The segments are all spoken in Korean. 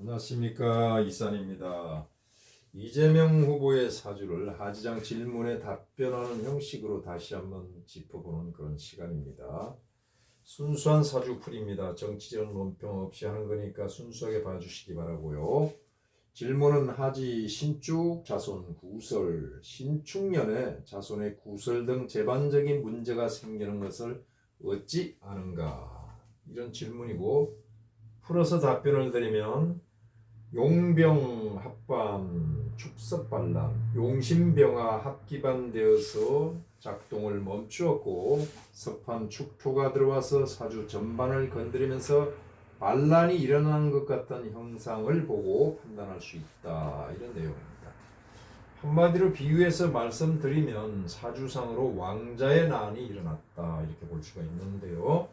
안녕하십니까, 이산입니다. 이재명 후보의 사주를 하지장 질문에 답변하는 형식으로 다시 한번 짚어보는 그런 시간입니다. 순수한 사주풀이입니다. 정치적 논평 없이 하는 거니까 순수하게 봐주시기 바라고요. 질문은 하지 신축 자손 구설 신축년에 자손의 구설 등 재반적인 문제가 생기는 것을 어찌 아는가, 이런 질문이고, 풀어서 답변을 드리면 용병 합반 축석반란 용신병화 합기반되어서 작동을 멈추었고, 석판 축토가 들어와서 사주 전반을 건드리면서 반란이 일어난 것 같은 형상을 보고 판단할 수 있다, 이런 내용입니다. 한마디로 비유해서 말씀드리면 사주상으로 왕자의 난이 일어났다, 이렇게 볼 수가 있는데요.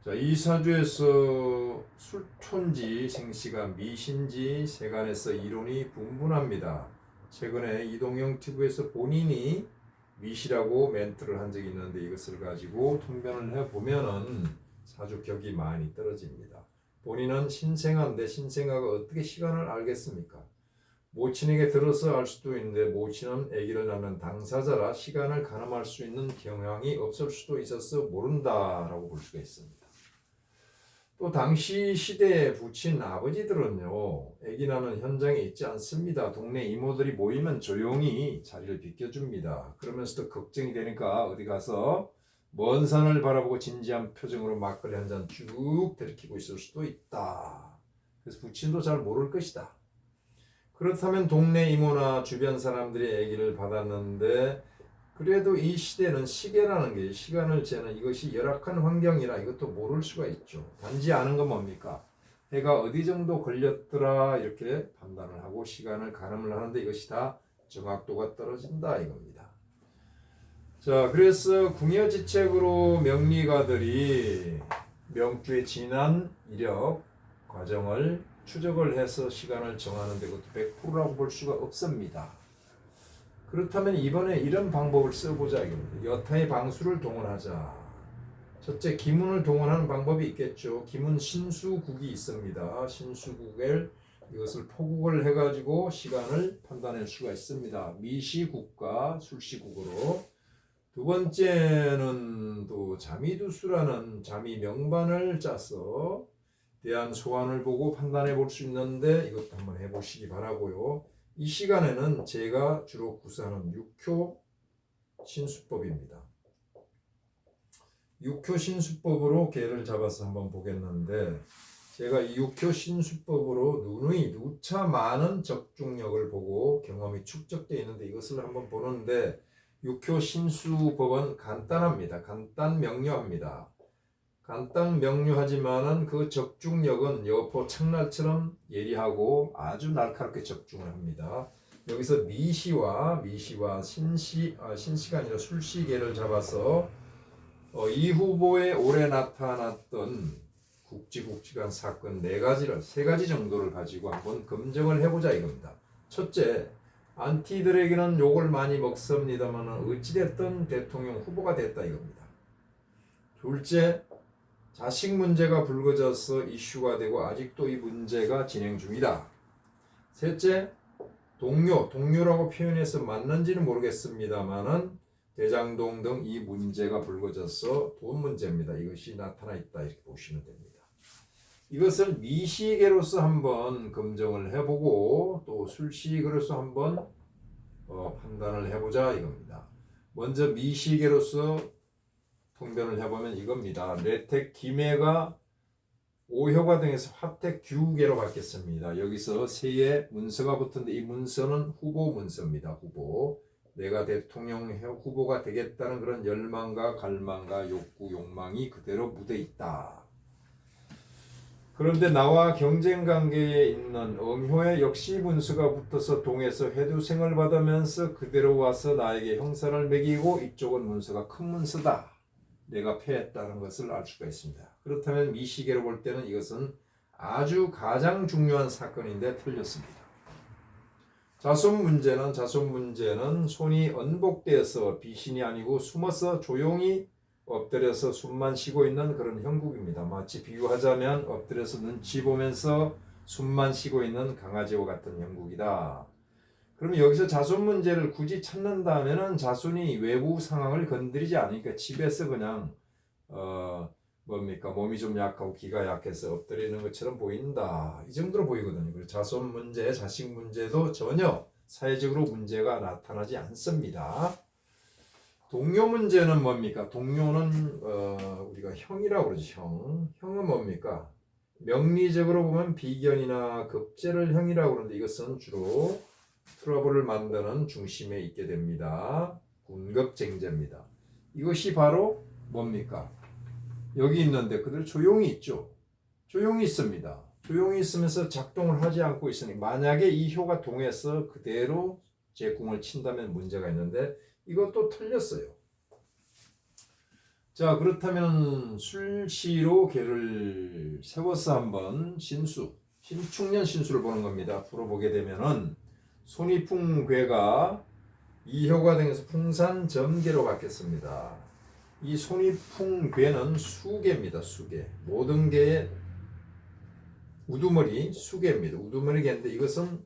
자, 이 사주에서 술토인지 생시가 미신지 세간에서 이론이 분분합니다. 최근에 이동영 TV에서 본인이 미시라고 멘트를 한 적이 있는데, 이것을 가지고 통변을 해보면은 사주격이 많이 떨어집니다. 본인은 신생아인데 신생아가 어떻게 시간을 알겠습니까? 모친에게 들어서 알 수도 있는데 모친은 아기를 낳는 당사자라 시간을 가늠할 수 있는 경향이 없을 수도 있어서 모른다라고 볼 수가 있습니다. 또 당시 시대에 부친 아버지들은요, 아기 낳는 현장에 있지 않습니다. 동네 이모들이 모이면 조용히 자리를 비켜줍니다. 그러면서도 걱정이 되니까 어디 가서 먼 산을 바라보고 진지한 표정으로 막걸리 한 잔 쭉 들이키고 있을 수도 있다. 그래서 부친도 잘 모를 것이다. 그렇다면 동네 이모나 주변 사람들이 아기를 받았는데, 그래도 이 시대는 시계라는 게 시간을 재는 이것이 열악한 환경이라 이것도 모를 수가 있죠. 단지 아는 건 뭡니까? 해가 어디 정도 걸렸더라, 이렇게 판단을 하고 시간을 가늠을 하는데 이것이 다 정확도가 떨어진다, 이겁니다. 자, 그래서 궁여지책으로 명리가들이 명주의 지난 이력 과정을 추적을 해서 시간을 정하는데 그것도 100%라고 볼 수가 없습니다. 그렇다면 이번에 이런 방법을 써보자, 이겁니다. 여타의 방수를 동원하자. 첫째, 기문을 동원하는 방법이 있겠죠. 기문 신수국이 있습니다. 신수국을 이것을 포국을 해가지고 시간을 판단할 수가 있습니다. 미시국과 술시국으로. 두 번째는 또 자미두수라는 자미 명반을 짜서 대한 소환을 보고 판단해 볼 수 있는데 이것도 한번 해보시기 바라고요. 이 시간에는 제가 주로 구사하는 육효 신수법입니다. 육효 신수법으로 개를 잡아서 한번 보겠는데, 제가 이 육효 신수법으로 누누이 누차 많은 적중력을 보고 경험이 축적되어 있는데 이것을 한번 보는데, 육효 신수법은 간단합니다. 간단 명료합니다. 간단 명료하지만은 그 적중력은 여포 창날처럼 예리하고 아주 날카롭게 적중을 합니다. 여기서 미시와 신시가 아니라 술시계를 잡아서 이 후보의 올해 나타났던 굵직굵직한 사건 세 가지 정도를 가지고 한번 검증을 해보자, 이겁니다. 첫째, 안티들에게는 욕을 많이 먹습니다만 어찌됐든 대통령 후보가 됐다, 이겁니다. 둘째, 자식 문제가 불거져서 이슈가 되고 아직도 이 문제가 진행 중이다. 셋째, 동료라고 표현해서 맞는지는 모르겠습니다만은 대장동 등 이 문제가 불거져서 돈 문제입니다. 이것이 나타나 있다, 이렇게 보시면 됩니다. 이것을 미시계로서 한번 검증을 해보고 또 술시계로서 한번 판단을 해보자, 이겁니다. 먼저 미시계로서 통변을 해보면 이겁니다. 내택 기매가 오효가 등에서 화택 규계로 바뀌었습니다. 여기서 세의 문서가 붙은데 이 문서는 후보 문서입니다. 후보. 내가 대통령 후보가 되겠다는 그런 열망과 갈망과 욕구, 욕망이 그대로 묻어 있다. 그런데 나와 경쟁 관계에 있는 음효의 역시 문서가 붙어서 동에서 회두생을 받으면서 그대로 와서 나에게 형사를 매기고 이쪽은 문서가 큰 문서다, 내가 패했다는 것을 알 수가 있습니다. 그렇다면 미시계로 볼 때는 이것은 아주 가장 중요한 사건인데 틀렸습니다. 자손 문제는 손이 언복되어서 비신이 아니고 숨어서 조용히 엎드려서 숨만 쉬고 있는 그런 형국입니다. 마치 비유하자면 엎드려서 눈치 보면서 숨만 쉬고 있는 강아지와 같은 형국이다. 그러면 여기서 자손 문제를 굳이 찾는다면은 자손이 외부 상황을 건드리지 않으니까 집에서 그냥 뭡니까 몸이 좀 약하고 기가 약해서 엎드리는 것처럼 보인다. 이 정도로 보이거든요. 그리고 자손 문제, 자식 문제도 전혀 사회적으로 문제가 나타나지 않습니다. 동료 문제는 뭡니까? 동료는 우리가 형이라고 그러죠. 형은 뭡니까? 명리적으로 보면 비견이나 급제를 형이라고 그러는데 이것은 주로 트러블을 만드는 중심에 있게 됩니다. 군급쟁제입니다. 이것이 바로 뭡니까? 여기 있는데 그들 조용히 있죠. 조용히 있습니다. 조용히 있으면서 작동을 하지 않고 있으니 만약에 이 효가 동해서 그대로 제 궁을 친다면 문제가 있는데 이것도 틀렸어요. 자, 그렇다면 술시로 개를 세워서 한번 신축년 신수를 보는 겁니다. 풀어보게 되면은 손이풍괴가 이효가 등에서 풍산점계로 바뀌었습니다. 이 손이풍괴는 수계입니다. 수계. 모든 개의 우두머리 수계입니다. 우두머리 개인데 이것은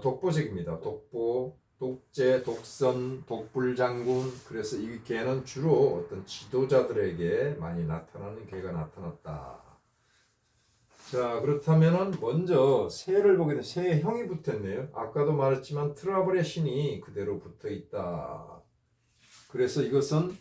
독보적입니다. 독보, 독재, 독선, 독불장군. 그래서 이 개는 주로 어떤 지도자들에게 많이 나타나는 개가 나타났다. 자, 그렇다면은 먼저 새를 보게 되면 새의 형이 붙었네요. 아까도 말했지만 트러블의 신이 그대로 붙어 있다. 그래서 이것은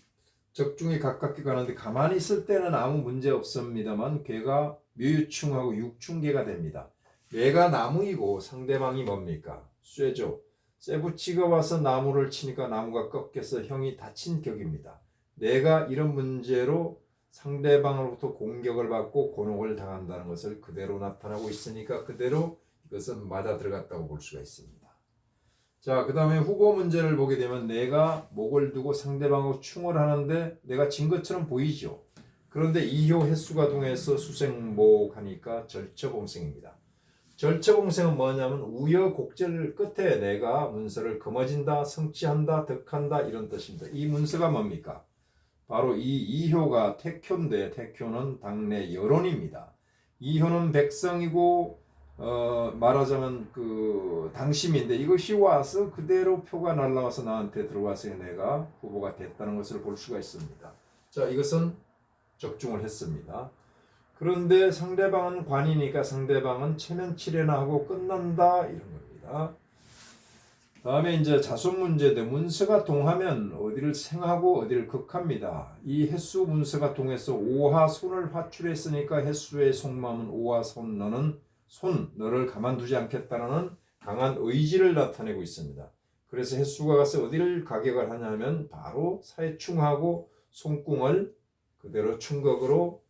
적중에 가깝게 가는데 가만히 있을 때는 아무 문제 없습니다만 개가 묘유충하고 육충개가 됩니다. 내가 나무이고 상대방이 뭡니까? 쇠죠. 쇠붙이가 와서 나무를 치니까 나무가 꺾여서 형이 다친 격입니다. 내가 이런 문제로 상대방으로부터 공격을 받고 곤혹을 당한다는 것을 그대로 나타나고 있으니까 그대로 이것은 맞아 들어갔다고 볼 수가 있습니다. 자, 그 다음에 후보 문제를 보게 되면 내가 목을 두고 상대방하고 충을 하는데 내가 진 것처럼 보이죠. 그런데 이효 횟수가 동해서 수생목하니까 절처봉생입니다. 절처봉생은 뭐냐면 우여곡절 끝에 내가 문서를 거머쥔다, 성취한다, 득한다 이런 뜻입니다. 이 문서가 뭡니까? 바로 이 이효가 태효인데 태효는 당내 여론입니다. 이효는 백성이고 말하자면 그 당심인데 이것이 와서 그대로 표가 날라와서 나한테 들어와서 내가 후보가 됐다는 것을 볼 수가 있습니다. 자, 이것은 적중을 했습니다. 그런데 상대방은 관이니까 상대방은 체면치레나 하고 끝난다 이런 겁니다. 다음에 이제 자손 문제인데 문서가 동하면 어디를 생하고 어디를 극합니다. 이 횟수 문서가 동해서 오하 손을 화출했으니까 횟수의 속마음은 오하 손 너를 가만두지 않겠다는 강한 의지를 나타내고 있습니다. 그래서 횟수가 가서 어디를 가격을 하냐면 바로 사회충하고 손궁을 그대로 충격으로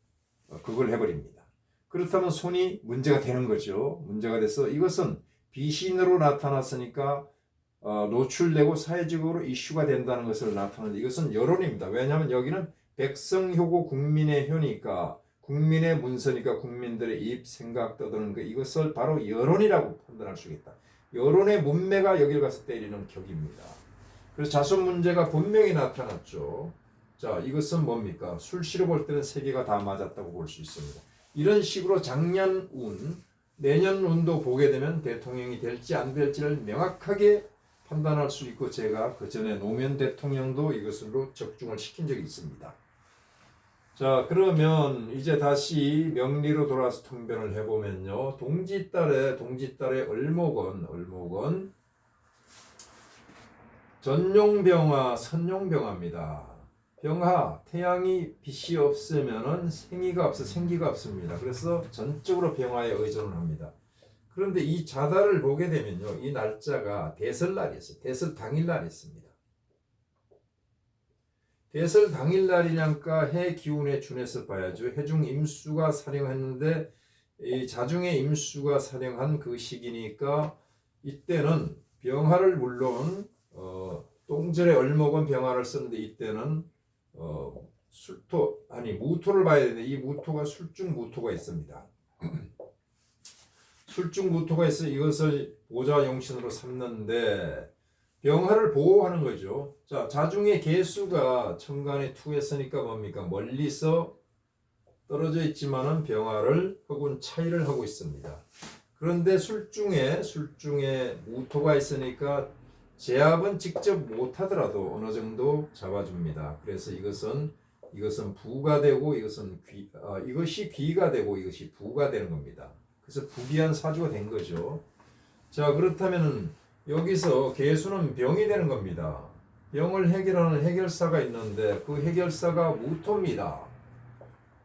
그걸 해버립니다. 그렇다면 손이 문제가 되는 거죠. 문제가 돼서 이것은 비신으로 나타났으니까 노출되고 사회적으로 이슈가 된다는 것을 나타내는 이것은 여론입니다. 왜냐하면 여기는 백성효고 국민의 효니까 국민의 문서니까 국민들의 입, 생각 떠드는 거 이것을 바로 여론이라고 판단할 수 있다. 여론의 문매가 여기를 가서 때리는 격입니다. 그래서 자손 문제가 분명히 나타났죠. 자, 이것은 뭡니까? 술시로 볼 때는 세 개가 다 맞았다고 볼 수 있습니다. 이런 식으로 작년 운, 내년 운도 보게 되면 대통령이 될지 안 될지를 명확하게 판단할 수 있고 제가 그 전에 노무현 대통령도 이것으로 적중을 시킨 적이 있습니다. 자, 그러면 이제 다시 명리로 돌아서 통변을 해보면요. 동짓달의 을목은 전용병화, 선용병화입니다. 병화, 태양이 빛이 없으면은 생기가 없습니다. 그래서 전적으로 병화에 의존을 합니다. 그런데 이 자달을 보게 되면요. 이 날짜가 대설날이었어요. 대설 당일날이었습니다. 대설 당일날이니까 해 기운에 준해서 봐야죠. 해중 임수가 사령했는데 이 자중의 임수가 사령한 그 시기니까 이때는 병화를 물론 똥절의 을목은 병화를 썼는데 이때는 무토를 봐야 되는데 이 무토가 술중무토가 있습니다. 술중무토가 있어 이것을 보좌용신으로 삼는데 병화를 보호하는 거죠. 자, 자중의 개수가 천간에 투했으니까 뭡니까? 멀리서 떨어져 있지만은 병화를 혹은 차이를 하고 있습니다. 그런데 술중에 무토가 있으니까 제압은 직접 못하더라도 어느 정도 잡아줍니다. 그래서 이것은 부가 되고 이것이 귀가 되고 이것이 부가 되는 겁니다. 그래서 부귀한 사주가 된 거죠. 자, 그렇다면 여기서 계수는 병이 되는 겁니다. 병을 해결하는 해결사가 있는데 그 해결사가 무토입니다.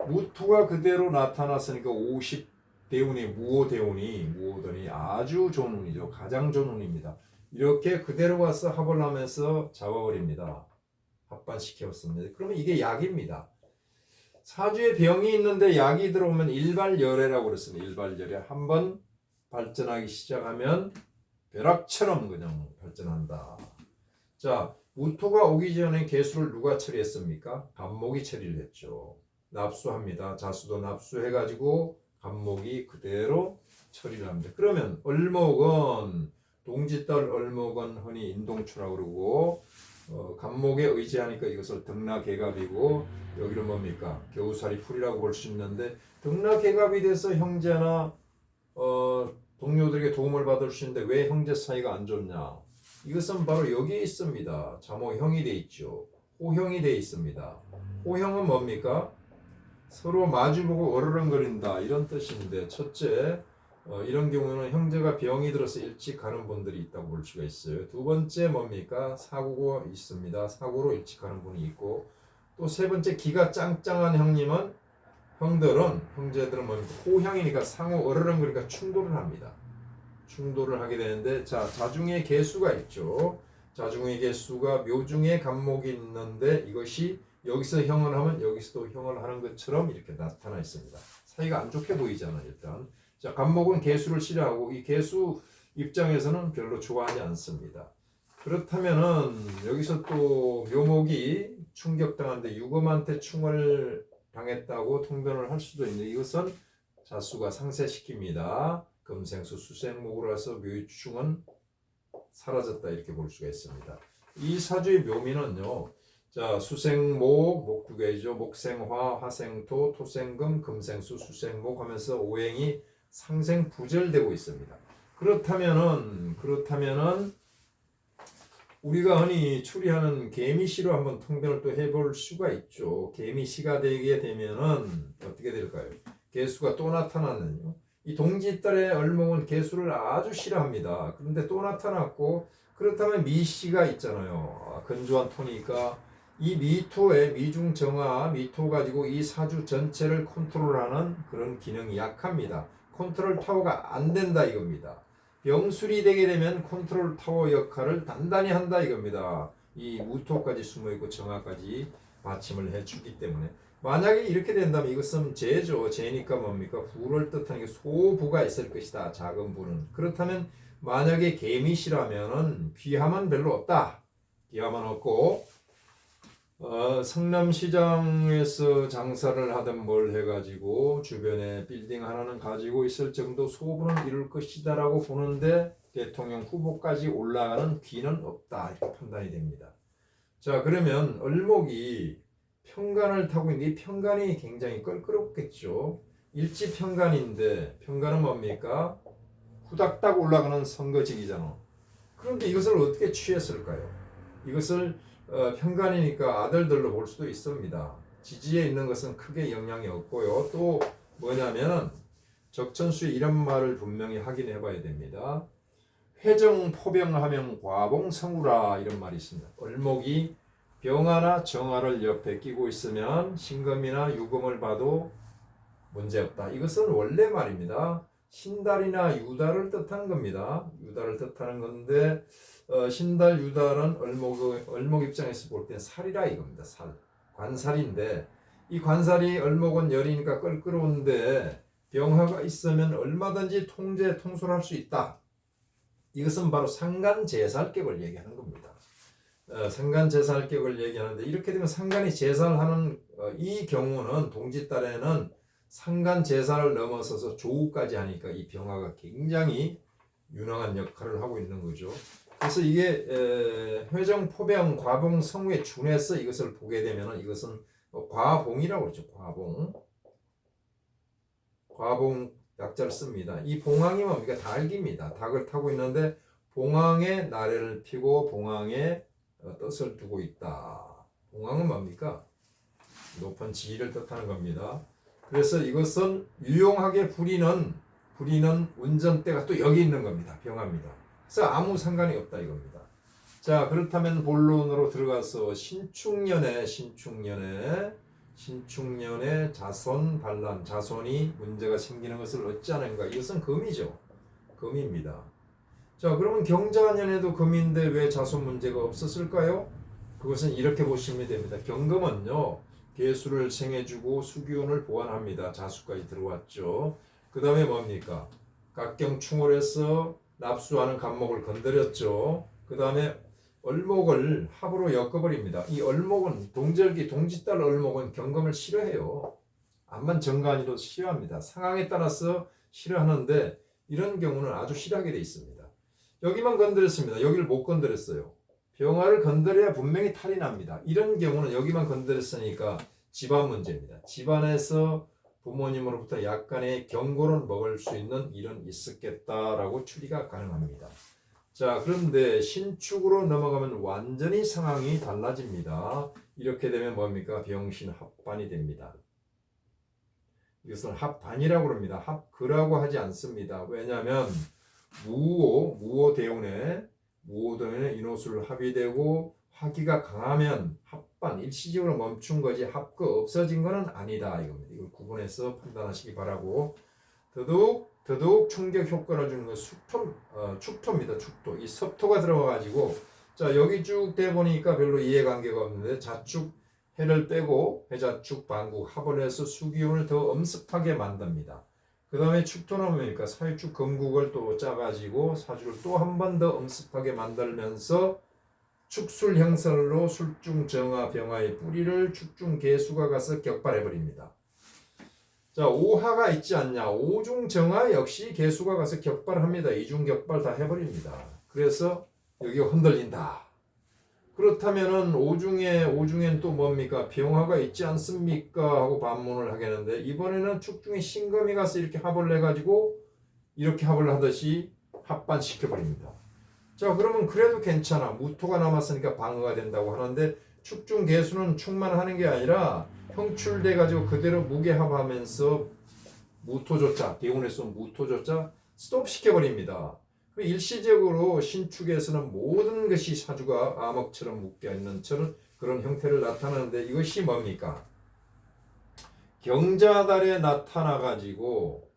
무토가 그대로 나타났으니까 50대운이 무오더니 아주 좋은 운이죠. 가장 좋은 운입니다. 이렇게 그대로 와서 합을 하면서 잡아버립니다. 합반시켰습니다. 그러면 이게 약입니다. 사주에 병이 있는데 약이 들어오면 일발열애라고 그랬습니다. 일발열애. 한번 발전하기 시작하면 벼락처럼 그냥 발전한다. 자, 무토가 오기 전에 계수를 누가 처리했습니까? 간목이 처리를 했죠. 납수합니다. 자수도 납수해가지고 간목이 그대로 처리를 합니다. 그러면 을목은 동짓달 을목은 흔히 인동추라고 그러고 간목에 의지하니까 이것을 등락개갑이고 여기는 뭡니까? 겨우살이 풀이라고 볼 수 있는데 등락개갑이 돼서 형제나 동료들에게 도움을 받을 수 있는데 왜 형제 사이가 안 좋냐? 이것은 바로 여기에 있습니다. 자모형이 돼 있죠. 호형이 돼 있습니다. 호형은 뭡니까? 서로 마주보고 어르렁거린다 이런 뜻인데 첫째 이런 경우는 형제가 병이 들어서 일찍 가는 분들이 있다고 볼 수가 있어요. 두 번째 뭡니까? 사고가 있습니다. 사고로 일찍 가는 분이 있고 또 세 번째 기가 짱짱한 형제들은 뭡니까? 호형이니까 상호 어르렁거리니까 충돌을 합니다. 충돌을 하게 되는데 자 자중의 개수가 있죠. 자중의 개수가 묘중에 간목이 있는데 이것이 여기서 형을 하면 여기서도 형을 하는 것처럼 이렇게 나타나 있습니다. 사이가 안 좋게 보이잖아요. 일단 자 간목은 개수를 싫어하고 이 개수 입장에서는 별로 좋아하지 않습니다. 그렇다면은 여기서 또 묘목이 충격당한데 유금한테 충을 당했다고 통변을 할 수도 있는데 이것은 자수가 상쇄시킵니다. 금생수 수생목으로 해서 묘충은 사라졌다 이렇게 볼 수가 있습니다. 이 사주의 묘미는요. 자 수생목 목두개죠. 목생화 화생토 토생금 금생수 수생목 하면서 오행이 상생부절되고 있습니다. 그렇다면은 우리가 흔히 추리하는 개미시로 한번 통변을 또 해볼 수가 있죠. 개미시가 되게 되면은 어떻게 될까요? 개수가 또 나타나는요. 이 동짓달의 을목은 개수를 아주 싫어합니다. 그런데 또 나타났고 그렇다면 미시가 있잖아요. 건조한 토니까 이 미토의 미중정화 미토 가지고 이 사주 전체를 컨트롤하는 그런 기능이 약합니다. 컨트롤 타워가 안 된다 이겁니다. 병술이 되게 되면 컨트롤 타워 역할을 단단히 한다 이겁니다. 이 무토까지 숨어있고 정화까지 받침을 해주기 때문에 만약에 이렇게 된다면 이것은 재죠. 재니까 뭡니까? 부를 뜻하는 게 소부가 있을 것이다. 작은 부는. 그렇다면 만약에 개미시라면은 귀함은 별로 없다. 귀함은 없고 성남시장에서 장사를 하든 뭘 해가지고 주변에 빌딩 하나는 가지고 있을 정도 소부는 이룰 것이다 라고 보는데 대통령 후보까지 올라가는 귀는 없다 이렇게 판단이 됩니다. 자 그러면 을목이 편간을 타고 있는데 이 편간이 굉장히 껄끄럽겠죠. 일지편간인데 편간은 뭡니까? 후닥닥 올라가는 선거직이잖아. 그런데 이것을 어떻게 취했을까요? 이것을 편간이니까 아들들로 볼 수도 있습니다. 지지에 있는 것은 크게 영향이 없고요. 또 뭐냐면 적천수에 이런 말을 분명히 확인해 봐야 됩니다. 회정포병하면 과봉성우라 이런 말이 있습니다. 을목이 병화나 정화를 옆에 끼고 있으면 신금이나 유금을 봐도 문제없다. 이것은 원래 말입니다. 신달이나 유달을 뜻하는 겁니다. 유달을 뜻하는 건데 신달 유달은 을목 입장에서 볼 때 살이라 이겁니다. 살 관살인데 이 관살이 을목은 열이니까 껄끄러운데 병화가 있으면 얼마든지 통솔할 수 있다. 이것은 바로 상간제살격을 얘기하는 겁니다. 상간제살격을 얘기하는데 이렇게 되면 상간이 제살하는 이 경우는 동짓달에는 상간제살을 넘어서서 조우까지 하니까 이 병화가 굉장히 유능한 역할을 하고 있는 거죠. 그래서 이게 회정, 포병, 과봉, 성우에 준해서 이것을 보게 되면 이것은 과봉이라고 그러죠. 과봉. 과봉 약자를 씁니다. 이 봉황이 뭡니까? 닭입니다. 닭을 타고 있는데 봉황에 나래를 피고 봉황에 뜻을 두고 있다. 봉황은 뭡니까? 높은 지위를 뜻하는 겁니다. 그래서 이것은 유용하게 부리는 운전대가 또 여기 있는 겁니다. 병합니다. 그래서 아무 상관이 없다 이겁니다. 자, 그렇다면 본론으로 들어가서 신축년에 자손 반란, 자손이 문제가 생기는 것을 어찌하는가? 이것은 금이죠. 금입니다. 자, 그러면 경자년에도 금인데 왜 자손 문제가 없었을까요? 그것은 이렇게 보시면 됩니다. 경금은요, 계수를 생해주고 수기운을 보완합니다. 자수까지 들어왔죠. 그 다음에 뭡니까? 각경충을 해서 납수하는 간목을 건드렸죠. 그 다음에 얼목을 합으로 엮어버립니다. 이 얼목은 동절기 동짓달 얼목은 경금을 싫어해요. 암만 정관이도 싫어합니다. 상황에 따라서 싫어하는데 이런 경우는 아주 싫어하게 돼 있습니다. 여기만 건드렸습니다. 여기를 못 건드렸어요. 병화를 건드려야 분명히 탈이 납니다. 이런 경우는 여기만 건드렸으니까 집안 문제입니다. 집안에서 부모님으로부터 약간의 경고를 먹을 수 있는 일은 있었겠다라고 추리가 가능합니다. 자, 그런데 신축으로 넘어가면 완전히 상황이 달라집니다. 이렇게 되면 뭡니까? 병신합반이 됩니다. 이것을 합반이라고 합니다. 합그라고 하지 않습니다. 왜냐하면 무오대운에 인호술 합이 되고 화기가 강하면 합반 일시적으로 멈춘 거지 합그 없어진 거는 아니다 이겁니다. 이걸 구분해서 판단하시기 바라고. 더더욱 충격 효과를 주는 건 축토입니다. 축토. 이 섭토가 들어가가지고 자 여기 쭉 돼 보니까 별로 이해관계가 없는데 자축 해를 빼고 해자축 반국 합을 해서 수기운을 더 엄습하게 만듭니다. 그 다음에 축토는 뭡니까? 사유축 금국을 또 짜가지고 사주를 또 한 번 더 엄습하게 만들면서 축술 형설로 술중 정화 병화의 뿌리를 축중 개수가 가서 격발해버립니다. 자, 오화가 있지 않냐? 오중 정화 역시 개수가 가서 격발합니다. 이중 격발 다 해버립니다. 그래서 여기가 흔들린다. 그렇다면은 오중엔 또 뭡니까? 병화가 있지 않습니까? 하고 반문을 하겠는데 이번에는 축중에 신금이 가서 이렇게 합을 해가지고 이렇게 합을 하듯이 합반시켜버립니다. 자, 그러면 그래도 괜찮아. 무토가 남았으니까 방어가 된다고 하는데 축중 개수는 축만 하는 게 아니라 형출돼가지고 그대로 무게합하면서 무토조차 대운에서 무토조차 스톱시켜버립니다. 일시적으로 신축에서는 모든 것이 사주가 암흑처럼 묶여있는 그런 형태를 나타내는데 이것이 뭡니까? 경자달에 나타나가지고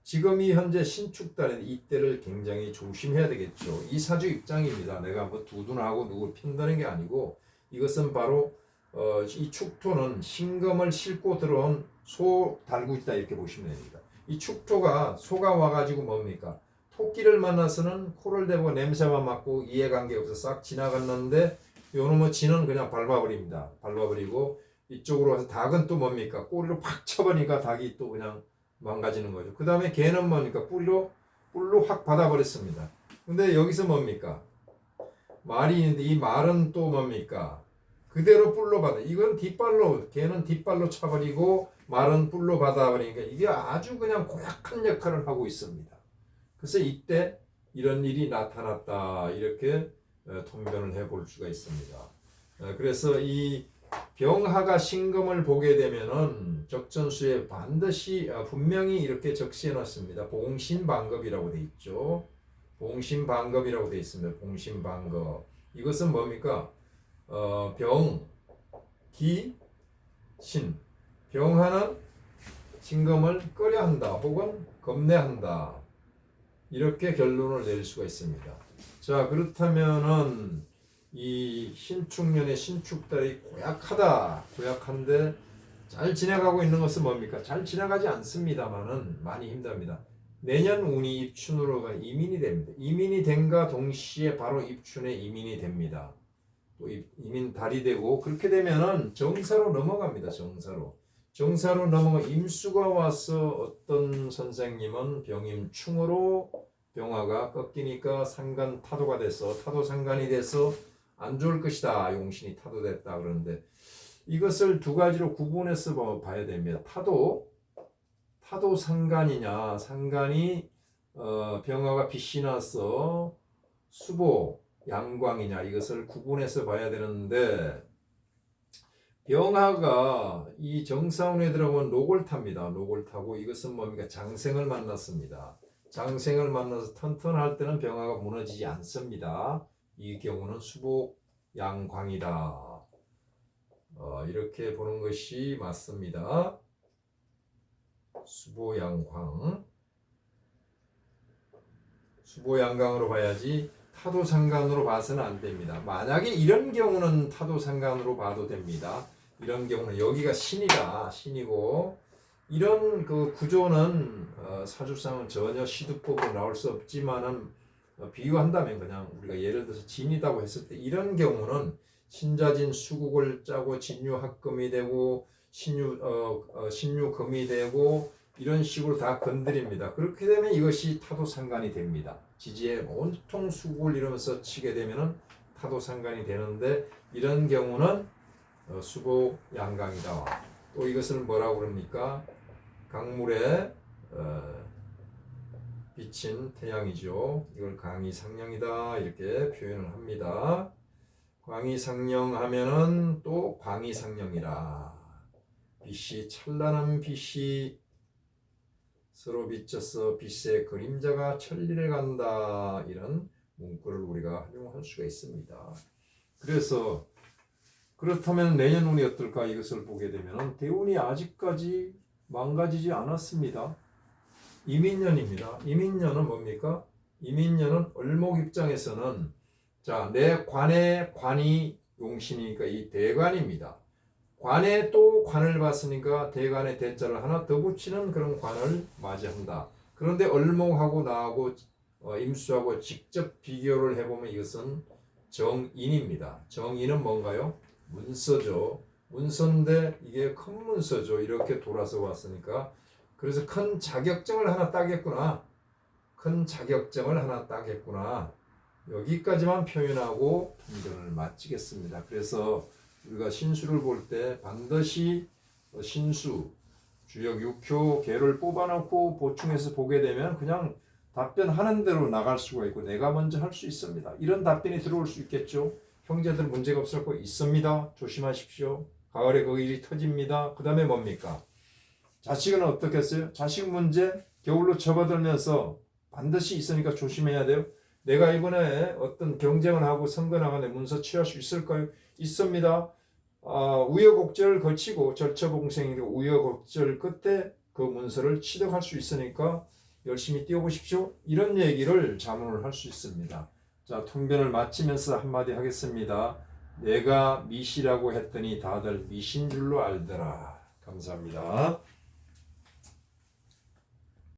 지금이 현재 신축달인 이때를 굉장히 조심해야 되겠죠. 이 사주 입장입니다. 내가 뭐 두둔하고 누굴 편드는 게 아니고 이것은 바로 이 축토는 신금을 싣고 들어온 소 달구지다 이렇게 보시면 됩니다. 이 축토가 소가 와가지고 뭡니까? 토끼를 만나서는 코를 대고 냄새만 맡고 이해관계 없어 싹 지나갔는데 요놈의 쥐는 그냥 밟아버립니다. 밟아버리고 이쪽으로 와서 닭은 또 뭡니까? 꼬리로 팍 쳐버리니까 닭이 또 그냥 망가지는 거죠. 그 다음에 개는 뭡니까? 뿔로 확 받아버렸습니다. 근데 여기서 뭡니까? 말이 있는데 이 말은 또 뭡니까? 그대로 뿔로 받아. 이건 뒷발로, 개는 뒷발로 차버리고 말은 뿔로 받아버리니까 이게 아주 그냥 고약한 역할을 하고 있습니다. 그래서 이때 이런 일이 나타났다. 이렇게 통변을 해볼 수가 있습니다. 그래서 이 병하가 신금을 보게 되면은 적전수에 반드시 분명히 이렇게 적시해 놨습니다. 봉신반급이라고 돼 있죠. 봉신반급이라고 돼 있습니다. 봉신반급. 이것은 뭡니까? 병, 기, 신. 병하는 신금을 꺼려 한다. 혹은 겁내한다. 이렇게 결론을 내릴 수가 있습니다. 자, 그렇다면은 이 신축년의 신축달이 고약한데 잘 지나가고 있는 것은 뭡니까? 잘 지나가지 않습니다만은 많이 힘듭니다. 내년 운이 입춘으로 이민이 됩니다. 이민이 된과 동시에 바로 입춘에 이민이 됩니다. 또 이민 달이 되고 그렇게 되면은 정사로 넘어갑니다. 정사로 넘어가 임수가 와서 어떤 선생님은 병임충으로 병화가 꺾이니까 상간 타도가 돼서 타도 상간이 돼서 안 좋을 것이다. 용신이 타도됐다 그러는데 이것을 두 가지로 구분해서 봐야 됩니다. 타도 상간이냐, 상간이 병화가 빛이 나서 수보 양광이냐, 이것을 구분해서 봐야 되는데, 병화가 이 정사운에 들어가면 노골타입니다. 노골타고 이것은 뭡니까? 장생을 만났습니다. 장생을 만나서 튼튼할 때는 병화가 무너지지 않습니다. 이 경우는 수복 양광이다. 이렇게 보는 것이 맞습니다. 수보양광. 수보양광으로 봐야지 타도상간으로 봐서는 안 됩니다. 만약에 이런 경우는 타도상간으로 봐도 됩니다. 이런 경우는 여기가 신이다. 신이고 이런 그 구조는 사주상은 전혀 시두법으로 나올 수 없지만은 비유한다면 그냥 우리가 예를 들어서 진이라고 했을 때 이런 경우는 신자진 수국을 짜고 진유합금이 되고 신유금이 되고 이런 식으로 다 건드립니다. 그렇게 되면 이것이 타도상간이 됩니다. 지지에 온통 수국을 이러면서 치게 되면은 타도상간이 되는데 이런 경우는 수복양강이다. 또 이것을 뭐라고 그럽니까? 강물에 비친 태양이죠. 이걸 광의상령이다 이렇게 표현을 합니다. 광의상령 하면은 또 광의상령이라 빛이 찬란한 빛이 서로 비쳐서 빛의 그림자가 천리를 간다 이런 문구를 우리가 활용할 수가 있습니다. 그래서 그렇다면 내년 운이 어떨까 이것을 보게 되면 대운이 아직까지 망가지지 않았습니다. 이민년입니다. 이민년은 뭡니까? 이민년은 을목 입장에서는 자, 내 관에 관이 용신이니까 이 대관입니다. 관에 또 관을 봤으니까 대관에 대자를 하나 더 붙이는 그런 관을 맞이한다. 그런데 을목하고 나하고 임수하고 직접 비교를 해보면 이것은 정인입니다. 정인은 뭔가요? 문서죠. 문서인데 이게 큰 문서죠. 이렇게 돌아서 왔으니까 그래서 큰 자격증을 하나 따겠구나. 큰 자격증을 하나 따겠구나. 여기까지만 표현하고 편견을 마치겠습니다. 그래서 우리가 신수를 볼 때 반드시 신수, 주역 6효, 개를 뽑아놓고 보충해서 보게 되면 그냥 답변하는 대로 나갈 수가 있고 내가 먼저 할 수 있습니다. 이런 답변이 들어올 수 있겠죠. 형제들 문제가 없을 거 있습니다. 조심하십시오. 가을에 그 일이 터집니다. 그 다음에 뭡니까? 자식은 어떻겠어요? 자식 문제 겨울로 접어들면서 반드시 있으니까 조심해야 돼요. 내가 이번에 어떤 경쟁을 하고 선거 나가는데 문서 취할 수 있을까요? 있습니다. 우여곡절을 거치고 절처봉생이고 우여곡절 끝에 그 문서를 취득할 수 있으니까 열심히 뛰어보십시오. 이런 얘기를 자문을 할 수 있습니다. 자, 통변을 마치면서 한마디 하겠습니다. 내가 미시라고 했더니 다들 미신 줄로 알더라. 감사합니다.